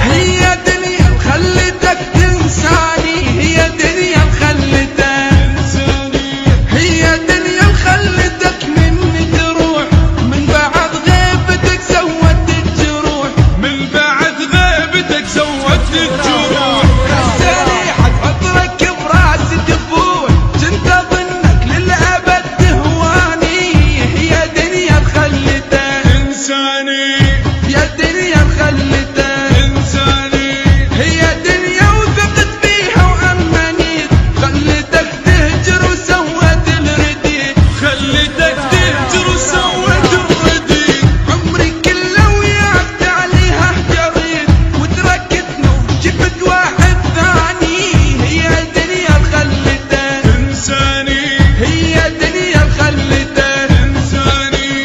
هي دنيا خلتك تنساني، هي دنيا خلتك تنساني، هي دنيا خلتك مني تروح، من بعد غيبتك سوت الجروح، من بعد غيبتك سوت الجروح. هسه حضرك براسي تفوح، كنت اظنك للابد تهواني، هي دنيا خلتك تنساني، يا دنيا خلتك انساني، هي دنيا وثقت فيها وامنيت، خلتك تهجر وسوت الرديد، خلتك تهجر وسوت الرديد. عمري كله وياك عليها جريت، وتركتني وشفت واحد ثاني، هي دنيا خلتك انساني، هي دنيا خلتك انساني.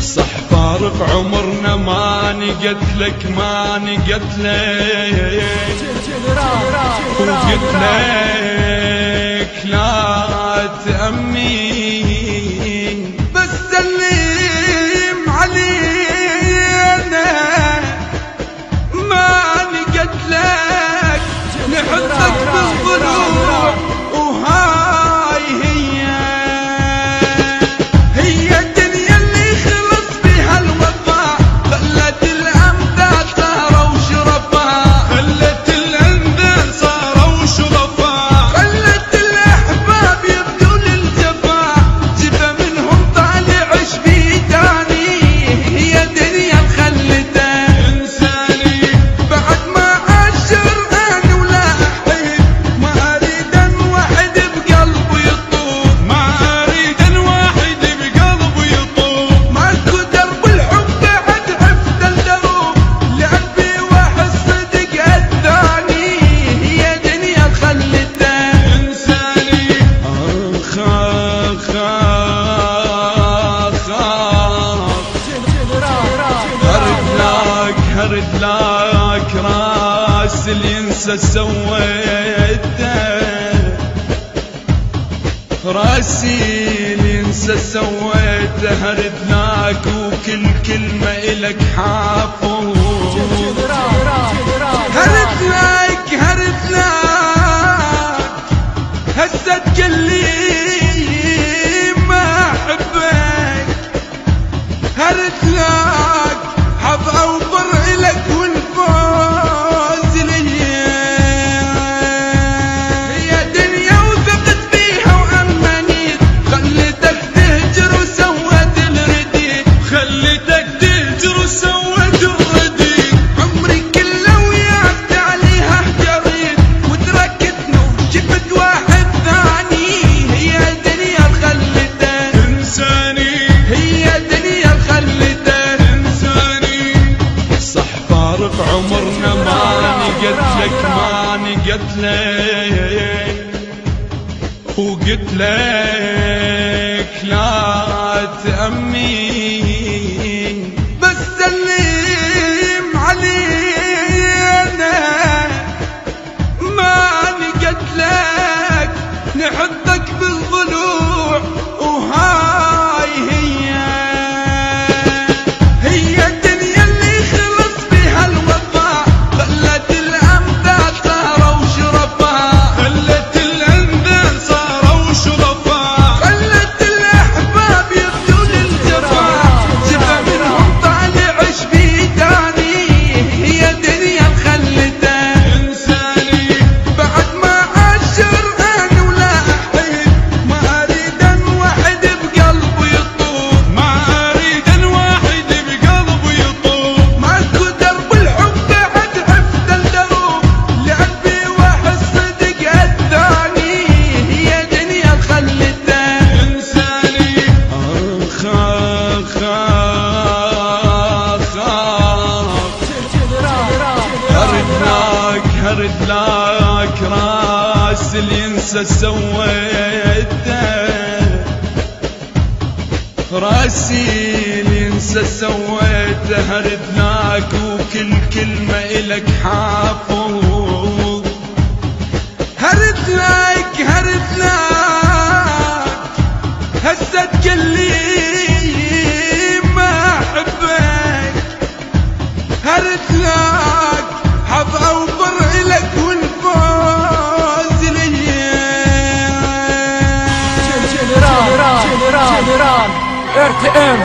صح فارق عمرنا ما نقتلك، ما نقتلك، وقلت لك لا تأمين، بس سلم علينا ما نقتلك، نحطك بالضلوع، وهاي هي الدنيا اللي خلص بها الوفاء، خلت الأمثال صاروا شرفاء، خلت الأمثال صاروا شرفاء، خلت الأحباب يبدوا للجفاء، جفا منهم طالع شبيداني، هي دنيا خلتك إنساني. بعد ما عاشر أنا ولا أحيد، ما أريد واحد بقلبه يطوف، ما أريد واحد بقلبه يطوف، ماكو درب الحب بعد عفت الدروب، لقلبي واحد صدق الثاني، هي دنيا خلتك إنساني. آخ آخ آخ هرد لك راس اللي ينسى سويته، راسي اللي ينسى سويته، هرد لك وكل كلمة إلك حافظ، هرد لك هسه تقلي ما أحبك، هرد لك حظ أوفر إلك والفوز ليا، هي دنيا وثقت فيها وأمنيت، خلتك تهجر وسوت الرديد، خلتك تهجر وسوت الرديد. عمري كله وياك عليها جريت، وتركتني وشفت واحد ثاني، هي دنيا خلتك إنساني، هي دنيا خلتك إنساني. صح فارق عمرنا ما نقتلك، ما نقتلك، وقلت لك لا تأمين، بس سلم علينا ما نقتلك، نحطك بالضلوع، وهاي هي الدنيا اللي خلص بها الوفاء، خلت الأمثال صاروا شرفاء، خلت الأمثال صاروا شرفاء، خلت الأحباب يبدوا للجفاء، جفا منهم طالع شبيداني، هي دنيا خلتك إنساني. بعد ما عاشر أنا ولا أحيد، ما أريد واحد بقلبه يطوف، ما أريد واحد بقلبه يطوف، ماكو درب الحب بعد عفت الدروب، لقلبي واحد صدق الثاني، هي دنيا خلتك إنساني. آخ آخ آخ هرد لك راس اللي ينسى سويته، راسي اللي ينسى سويته، هرد لك وكل كلمة إلك حافظ، هرد لك هسه تقلي ما مثلك حظ اوفر الك والفوز ليا. جنرال RTM